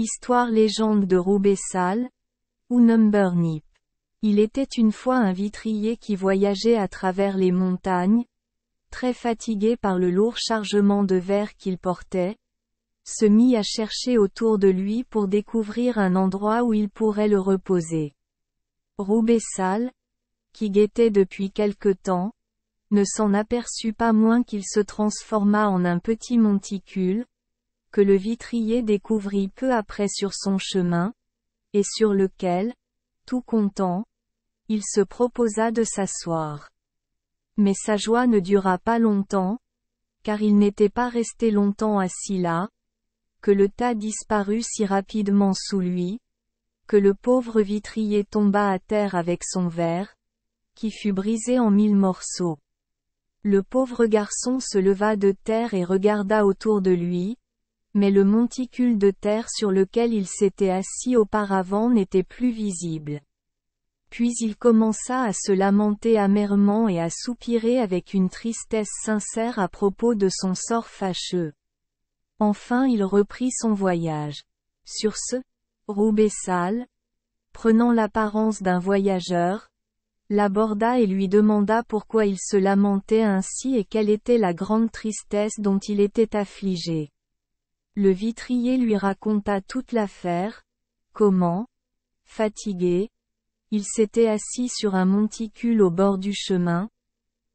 Histoire-légende de Roubaix-Salles, ou Numbernip. Il était une fois un vitrier qui voyageait à travers les montagnes, très fatigué par le lourd chargement de verre qu'il portait, se mit à chercher autour de lui pour découvrir un endroit où il pourrait le reposer. Roubaix-Salles, qui guettait depuis quelque temps, ne s'en aperçut pas moins qu'il se transforma en un petit monticule, que le vitrier découvrit peu après sur son chemin, et sur lequel, tout content, il se proposa de s'asseoir. Mais sa joie ne dura pas longtemps, car il n'était pas resté longtemps assis là, que le tas disparut si rapidement sous lui, que le pauvre vitrier tomba à terre avec son verre, qui fut brisé en 1000 morceaux. Le pauvre garçon se leva de terre et regarda autour de lui, mais le monticule de terre sur lequel il s'était assis auparavant n'était plus visible. Puis il commença à se lamenter amèrement et à soupirer avec une tristesse sincère à propos de son sort fâcheux. Enfin il reprit son voyage. Sur ce, Roubaix-Salles, prenant l'apparence d'un voyageur, l'aborda et lui demanda pourquoi il se lamentait ainsi et quelle était la grande tristesse dont il était affligé. Le vitrier lui raconta toute l'affaire, comment, fatigué, il s'était assis sur un monticule au bord du chemin,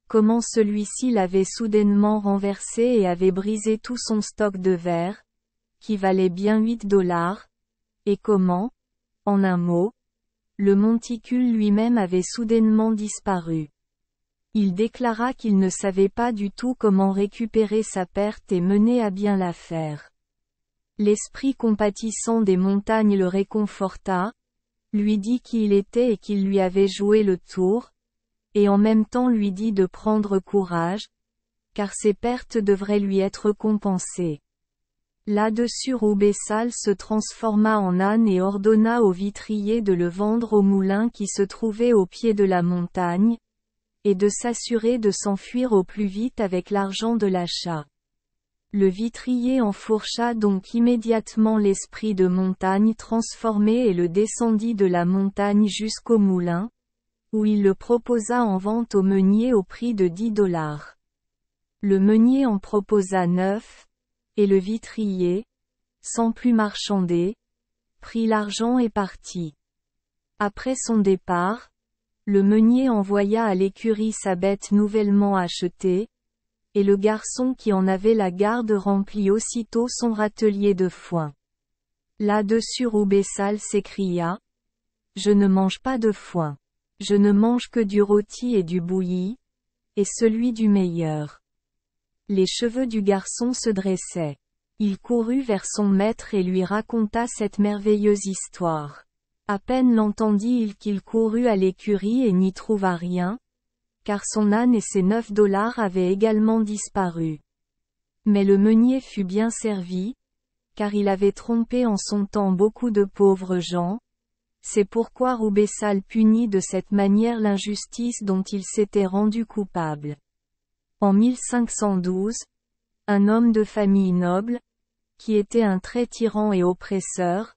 comment celui-ci l'avait soudainement renversé et avait brisé tout son stock de verre, qui valait bien $8, et comment, en un mot, le monticule lui-même avait soudainement disparu. Il déclara qu'il ne savait pas du tout comment récupérer sa perte et mener à bien l'affaire. L'esprit compatissant des montagnes le réconforta, lui dit qui il était et qu'il lui avait joué le tour, et en même temps lui dit de prendre courage, car ses pertes devraient lui être compensées. Là-dessus Roubaix-Salles se transforma en âne et ordonna au vitrier de le vendre au moulin qui se trouvait au pied de la montagne, et de s'assurer de s'enfuir au plus vite avec l'argent de l'achat. Le vitrier enfourcha donc immédiatement l'esprit de montagne transformé et le descendit de la montagne jusqu'au moulin, où il le proposa en vente au meunier au prix de $10. Le meunier en proposa 9, et le vitrier, sans plus marchander, prit l'argent et partit. Après son départ, le meunier envoya à l'écurie sa bête nouvellement achetée, et le garçon qui en avait la garde remplit aussitôt son râtelier de foin. Là-dessus Roubaix-Salles s'écria : « Je ne mange pas de foin. Je ne mange que du rôti et du bouilli, et celui du meilleur. » Les cheveux du garçon se dressaient. Il courut vers son maître et lui raconta cette merveilleuse histoire. À peine l'entendit-il qu'il courut à l'écurie et n'y trouva rien, car son âne et ses $9 avaient également disparu. Mais le meunier fut bien servi, car il avait trompé en son temps beaucoup de pauvres gens. C'est pourquoi Roubaix-Salles punit de cette manière l'injustice dont il s'était rendu coupable. En 1512, un homme de famille noble, qui était un très tyran et oppresseur,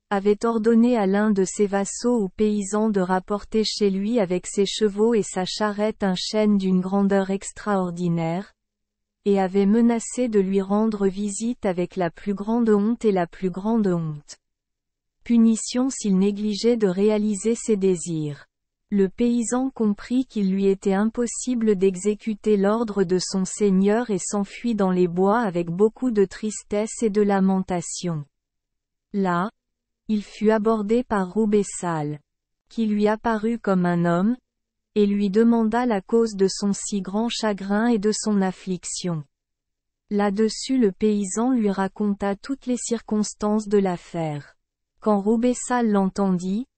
avait ordonné à l'un de ses vassaux ou paysans de rapporter chez lui avec ses chevaux et sa charrette un chêne d'une grandeur extraordinaire, et avait menacé de lui rendre visite avec la plus grande honte et la plus grande honte. Punition s'il négligeait de réaliser ses désirs. Le paysan comprit qu'il lui était impossible d'exécuter l'ordre de son seigneur et s'enfuit dans les bois avec beaucoup de tristesse et de lamentation. Là, il fut abordé par Roubaix-Salles, qui lui apparut comme un homme, et lui demanda la cause de son si grand chagrin et de son affliction. Là-dessus le paysan lui raconta toutes les circonstances de l'affaire. Quand Roubaix-Salles l'entendit,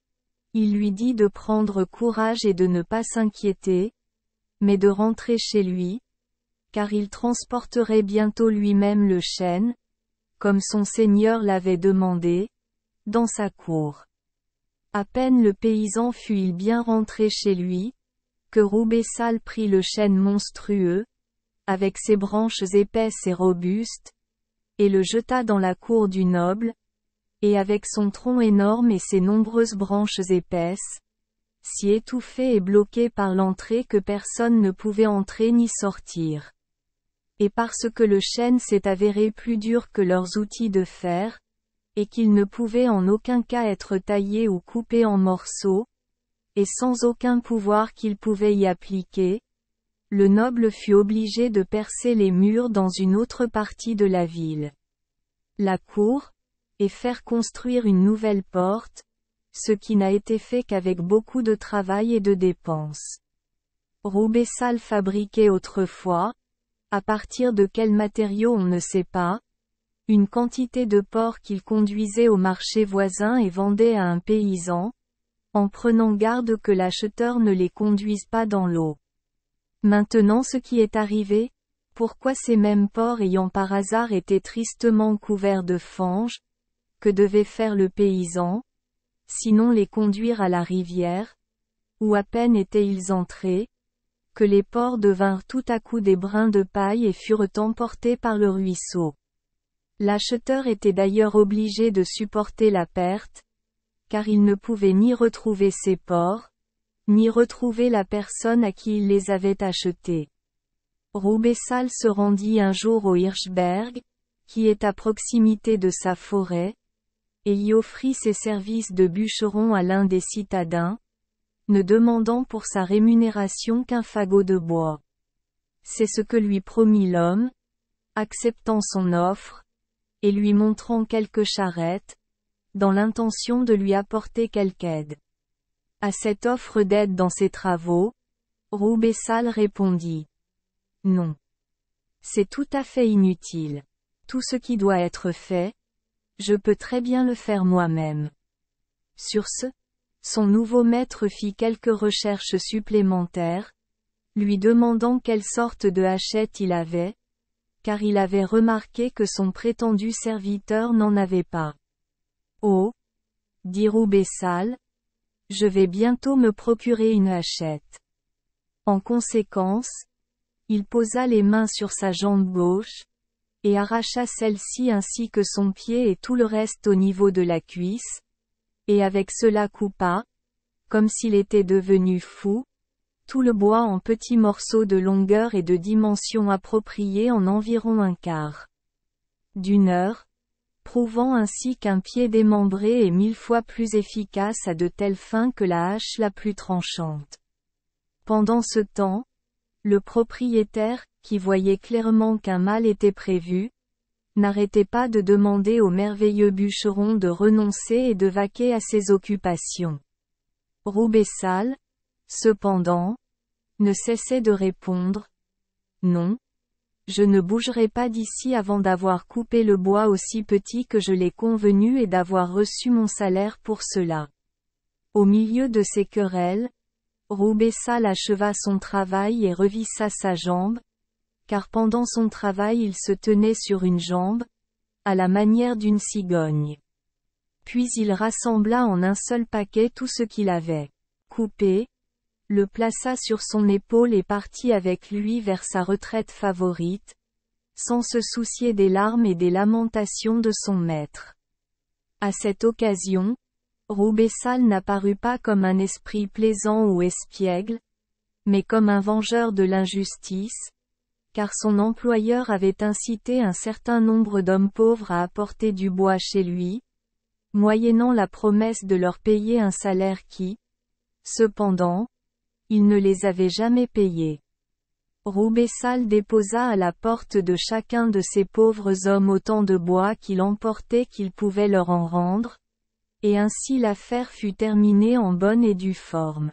il lui dit de prendre courage et de ne pas s'inquiéter, mais de rentrer chez lui, car il transporterait bientôt lui-même le chêne, comme son seigneur l'avait demandé, dans sa cour. À peine le paysan fut-il bien rentré chez lui, que Roubaix-Salles prit le chêne monstrueux, avec ses branches épaisses et robustes, et le jeta dans la cour du noble, et avec son tronc énorme et ses nombreuses branches épaisses, si étouffé et bloqué par l'entrée que personne ne pouvait entrer ni sortir. Et parce que le chêne s'est avéré plus dur que leurs outils de fer, et qu'il ne pouvait en aucun cas être taillé ou coupé en morceaux, et sans aucun pouvoir qu'il pouvait y appliquer, le noble fut obligé de percer les murs dans une autre partie de la ville. La cour, et faire construire une nouvelle porte, ce qui n'a été fait qu'avec beaucoup de travail et de dépenses. Roubeissal fabriquait autrefois, à partir de quels matériaux on ne sait pas, une quantité de porc qu'il conduisait au marché voisin et vendait à un paysan, en prenant garde que l'acheteur ne les conduise pas dans l'eau. Maintenant ce qui est arrivé, pourquoi ces mêmes porcs ayant par hasard été tristement couverts de fange, que devait faire le paysan, sinon les conduire à la rivière, où à peine étaient-ils entrés, que les porcs devinrent tout à coup des brins de paille et furent emportés par le ruisseau. L'acheteur était d'ailleurs obligé de supporter la perte, car il ne pouvait ni retrouver ses porcs, ni retrouver la personne à qui il les avait achetés. Roubeissal se rendit un jour au Hirschberg, qui est à proximité de sa forêt, et y offrit ses services de bûcheron à l'un des citadins, ne demandant pour sa rémunération qu'un fagot de bois. C'est ce que lui promit l'homme, acceptant son offre, et lui montrant quelques charrettes, dans l'intention de lui apporter quelque aide. À cette offre d'aide dans ses travaux, Roubeissal répondit. Non. C'est tout à fait inutile. Tout ce qui doit être fait, je peux très bien le faire moi-même. Sur ce, son nouveau maître fit quelques recherches supplémentaires, lui demandant quelle sorte de hachette il avait, car il avait remarqué que son prétendu serviteur n'en avait pas. Oh, dit Roubeissal, je vais bientôt me procurer une hachette. En conséquence, il posa les mains sur sa jambe gauche, et arracha celle-ci ainsi que son pied et tout le reste au niveau de la cuisse, et avec cela coupa, comme s'il était devenu fou, tout le bois en petits morceaux de longueur et de dimension appropriées en environ un quart d'une heure, prouvant ainsi qu'un pied démembré est 1000 fois plus efficace à de telles fins que la hache la plus tranchante. Pendant ce temps, le propriétaire, qui voyait clairement qu'un mal était prévu, n'arrêtait pas de demander au merveilleux bûcheron de renoncer et de vaquer à ses occupations. Roubeissal, cependant, ne cessait de répondre « Non, je ne bougerai pas d'ici avant d'avoir coupé le bois aussi petit que je l'ai convenu et d'avoir reçu mon salaire pour cela. » Au milieu de ces querelles, Roubeissal acheva son travail et revissa sa jambe, car pendant son travail il se tenait sur une jambe, à la manière d'une cigogne. Puis il rassembla en un seul paquet tout ce qu'il avait coupé, le plaça sur son épaule et partit avec lui vers sa retraite favorite, sans se soucier des larmes et des lamentations de son maître. À cette occasion, Roubeissal n'apparut pas comme un esprit plaisant ou espiègle, mais comme un vengeur de l'injustice, car son employeur avait incité un certain nombre d'hommes pauvres à apporter du bois chez lui, moyennant la promesse de leur payer un salaire qui, cependant, il ne les avait jamais payés. Roubeissal déposa à la porte de chacun de ces pauvres hommes autant de bois qu'il emportait qu'il pouvait leur en rendre, et ainsi l'affaire fut terminée en bonne et due forme.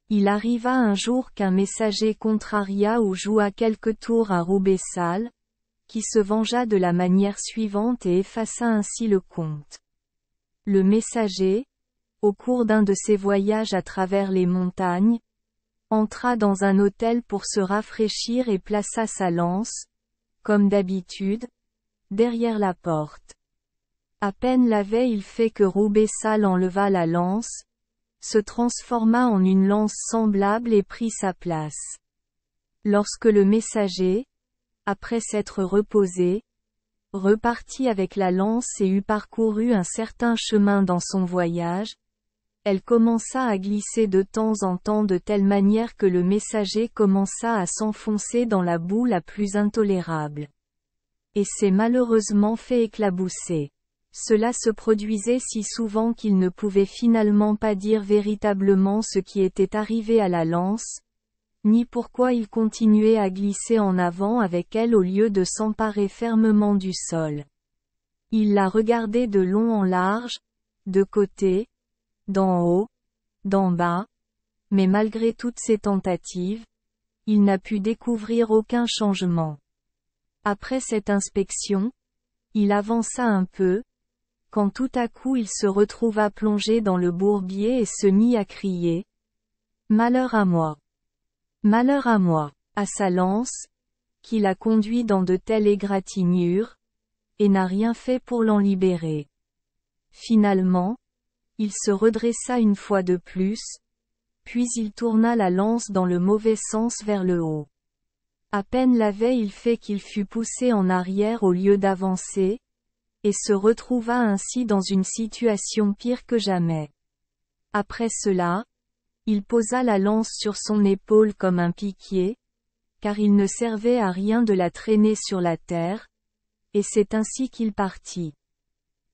Il arriva un jour qu'un messager contraria ou joua quelque tour à Roubeissal, qui se vengea de la manière suivante et effaça ainsi le compte. Le messager, au cours d'un de ses voyages à travers les montagnes, entra dans un hôtel pour se rafraîchir et plaça sa lance, comme d'habitude, derrière la porte. À peine l'avait-il fait que Roubeissal enleva la lance, se transforma en une lance semblable et prit sa place. Lorsque le messager, après s'être reposé, repartit avec la lance et eut parcouru un certain chemin dans son voyage, elle commença à glisser de temps en temps de telle manière que le messager commença à s'enfoncer dans la boue la plus intolérable. Et s'est malheureusement fait éclabousser. Cela se produisait si souvent qu'il ne pouvait finalement pas dire véritablement ce qui était arrivé à la lance, ni pourquoi il continuait à glisser en avant avec elle au lieu de s'emparer fermement du sol. Il la regardait de long en large, de côté, d'en haut, d'en bas, mais malgré toutes ses tentatives, il n'a pu découvrir aucun changement. Après cette inspection, il avança un peu, quand tout à coup il se retrouva plongé dans le bourbier et se mit à crier « Malheur à moi! Malheur à moi !» à sa lance, qui l'a conduit dans de telles égratignures, et n'a rien fait pour l'en libérer. Finalement, il se redressa une fois de plus, puis il tourna la lance dans le mauvais sens vers le haut. À peine l'avait-il fait qu'il fut poussé en arrière au lieu d'avancer, et se retrouva ainsi dans une situation pire que jamais. Après cela, il posa la lance sur son épaule comme un piquier, car il ne servait à rien de la traîner sur la terre, et c'est ainsi qu'il partit.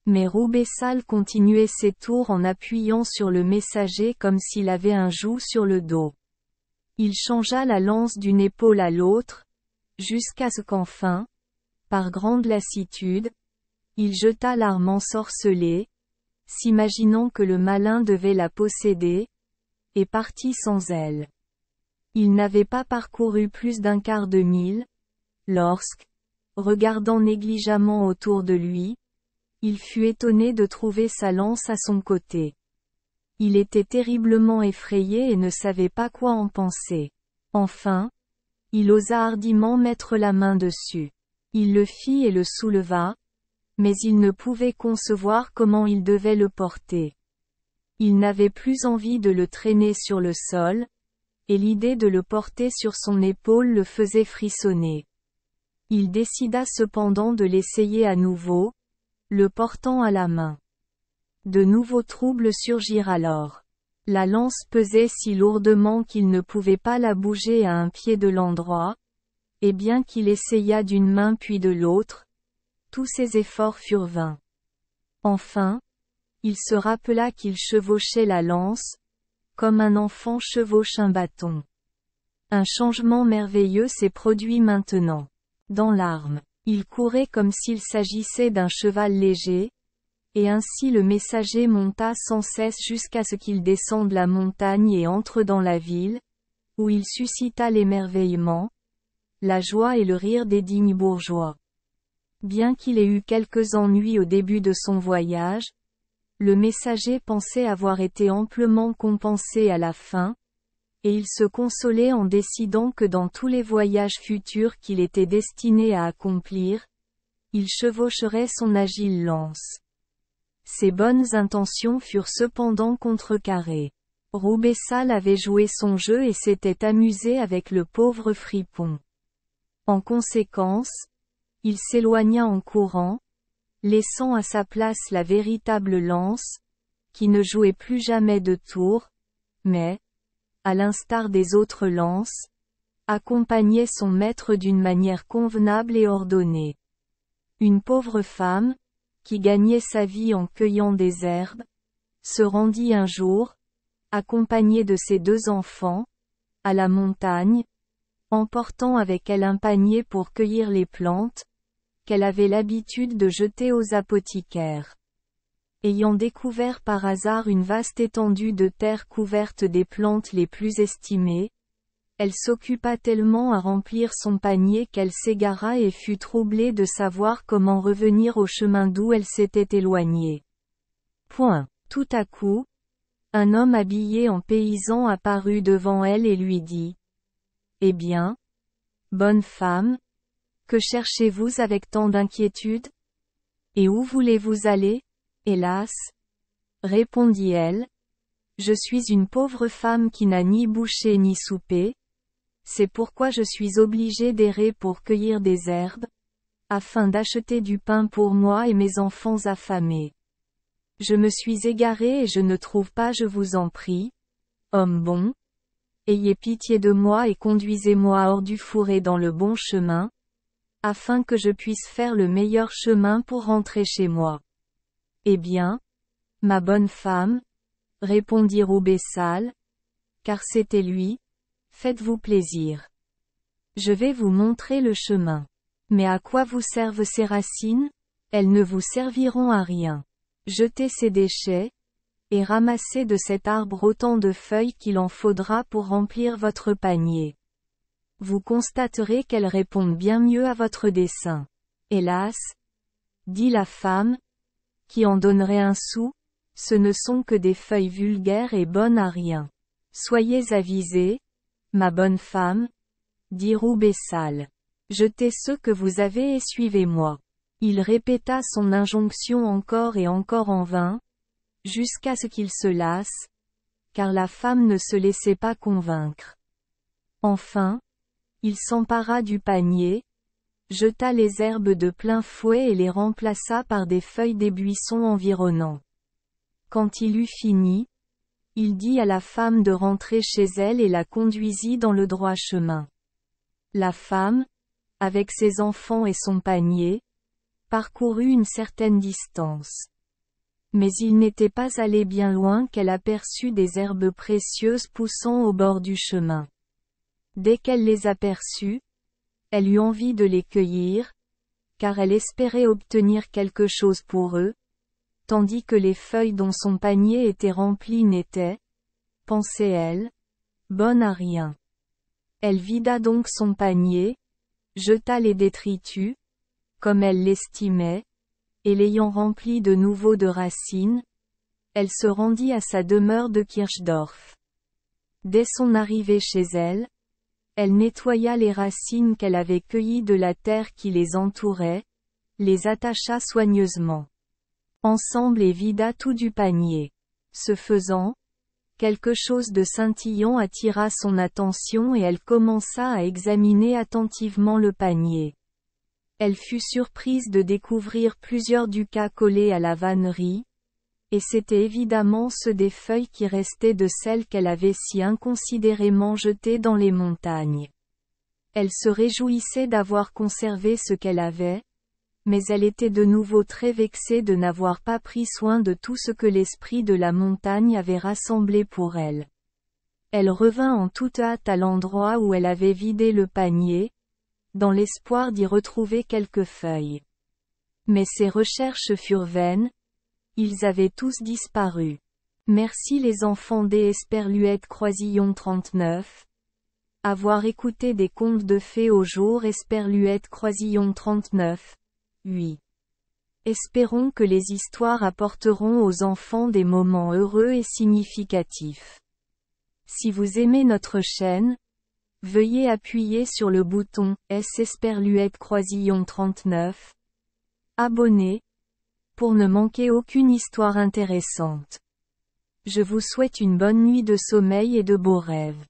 Mais Roubeissal continuait ses tours en appuyant sur le messager comme s'il avait un joug sur le dos. Il changea la lance d'une épaule à l'autre, jusqu'à ce qu'enfin, par grande lassitude, il jeta l'arme ensorcelée, s'imaginant que le malin devait la posséder, et partit sans elle. Il n'avait pas parcouru plus d'un quart de mille, lorsque, regardant négligemment autour de lui, il fut étonné de trouver sa lance à son côté. Il était terriblement effrayé et ne savait pas quoi en penser. Enfin, il osa hardiment mettre la main dessus. Il le fit et le souleva, mais il ne pouvait concevoir comment il devait le porter. Il n'avait plus envie de le traîner sur le sol, et l'idée de le porter sur son épaule le faisait frissonner. Il décida cependant de l'essayer à nouveau, le portant à la main. De nouveaux troubles surgirent alors. La lance pesait si lourdement qu'il ne pouvait pas la bouger à un pied de l'endroit, et bien qu'il essaya d'une main puis de l'autre, tous ses efforts furent vains. Enfin, il se rappela qu'il chevauchait la lance, comme un enfant chevauche un bâton. Un changement merveilleux s'est produit maintenant. Dans l'arme, il courait comme s'il s'agissait d'un cheval léger, et ainsi le messager monta sans cesse jusqu'à ce qu'il descende la montagne et entre dans la ville, où il suscita l'émerveillement, la joie et le rire des dignes bourgeois. Bien qu'il ait eu quelques ennuis au début de son voyage, le messager pensait avoir été amplement compensé à la fin, et il se consolait en décidant que dans tous les voyages futurs qu'il était destiné à accomplir, il chevaucherait son agile lance. Ses bonnes intentions furent cependant contrecarrées. Roubeissal avait joué son jeu et s'était amusé avec le pauvre fripon. En conséquence, il s'éloigna en courant, laissant à sa place la véritable lance, qui ne jouait plus jamais de tour, mais, à l'instar des autres lances, accompagnait son maître d'une manière convenable et ordonnée. Une pauvre femme, qui gagnait sa vie en cueillant des herbes, se rendit un jour, accompagnée de ses 2 enfants, à la montagne, emportant avec elle un panier pour cueillir les plantes, qu'elle avait l'habitude de jeter aux apothicaires. Ayant découvert par hasard une vaste étendue de terre couverte des plantes les plus estimées, elle s'occupa tellement à remplir son panier qu'elle s'égara et fut troublée de savoir comment revenir au chemin d'où elle s'était éloignée. Tout à coup, un homme habillé en paysan apparut devant elle et lui dit « Eh bien, bonne femme, que cherchez-vous avec tant d'inquiétude? Et où voulez-vous aller? Hélas, répondit-elle, je suis une pauvre femme qui n'a ni bouché ni soupé, c'est pourquoi je suis obligée d'errer pour cueillir des herbes, afin d'acheter du pain pour moi et mes enfants affamés. Je me suis égaré et je ne trouve pas, je vous en prie. Homme bon, ayez pitié de moi et conduisez-moi hors du fourré dans le bon chemin, afin que je puisse faire le meilleur chemin pour rentrer chez moi. Eh bien, ma bonne femme, répondit Roubaissal, car c'était lui, faites-vous plaisir. Je vais vous montrer le chemin. Mais à quoi vous servent ces racines? Elles ne vous serviront à rien. Jetez ces déchets, et ramassez de cet arbre autant de feuilles qu'il en faudra pour remplir votre panier. Vous constaterez qu'elles répondent bien mieux à votre dessein. Hélas, dit la femme, qui en donnerait un sou, ce ne sont que des feuilles vulgaires et bonnes à rien. Soyez avisée, ma bonne femme, dit Roubaissal. Jetez ce que vous avez et suivez-moi. Il répéta son injonction encore et encore en vain, jusqu'à ce qu'il se lasse, car la femme ne se laissait pas convaincre. Enfin, il s'empara du panier, jeta les herbes de plein fouet et les remplaça par des feuilles des buissons environnants. Quand il eut fini, il dit à la femme de rentrer chez elle et la conduisit dans le droit chemin. La femme, avec ses enfants et son panier, parcourut une certaine distance. Mais il n'était pas allé bien loin qu'elle aperçut des herbes précieuses poussant au bord du chemin. Dès qu'elle les aperçut, elle eut envie de les cueillir, car elle espérait obtenir quelque chose pour eux, tandis que les feuilles dont son panier était rempli n'étaient, pensait-elle, bonnes à rien. Elle vida donc son panier, jeta les détritus, comme elle l'estimait, et l'ayant rempli de nouveau de racines, elle se rendit à sa demeure de Kirchdorf. Dès son arrivée chez elle, elle nettoya les racines qu'elle avait cueillies de la terre qui les entourait, les attacha soigneusement ensemble et vida tout du panier. Ce faisant, quelque chose de scintillant attira son attention et elle commença à examiner attentivement le panier. Elle fut surprise de découvrir plusieurs ducats collés à la vannerie, et c'étaient évidemment ceux des feuilles qui restaient de celles qu'elle avait si inconsidérément jetées dans les montagnes. Elle se réjouissait d'avoir conservé ce qu'elle avait, mais elle était de nouveau très vexée de n'avoir pas pris soin de tout ce que l'esprit de la montagne avait rassemblé pour elle. Elle revint en toute hâte à l'endroit où elle avait vidé le panier, dans l'espoir d'y retrouver quelques feuilles. Mais ses recherches furent vaines, ils avaient tous disparu. Merci les enfants des Esperluette Croisillon 39. Avoir écouté des contes de fées au jour Esperluette Croisillon 39. Oui. Espérons que les histoires apporteront aux enfants des moments heureux et significatifs. Si vous aimez notre chaîne, veuillez appuyer sur le bouton S Esperluette Croisillon 39. Abonner, pour ne manquer aucune histoire intéressante. Je vous souhaite une bonne nuit de sommeil et de beaux rêves.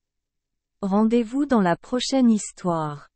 Rendez-vous dans la prochaine histoire.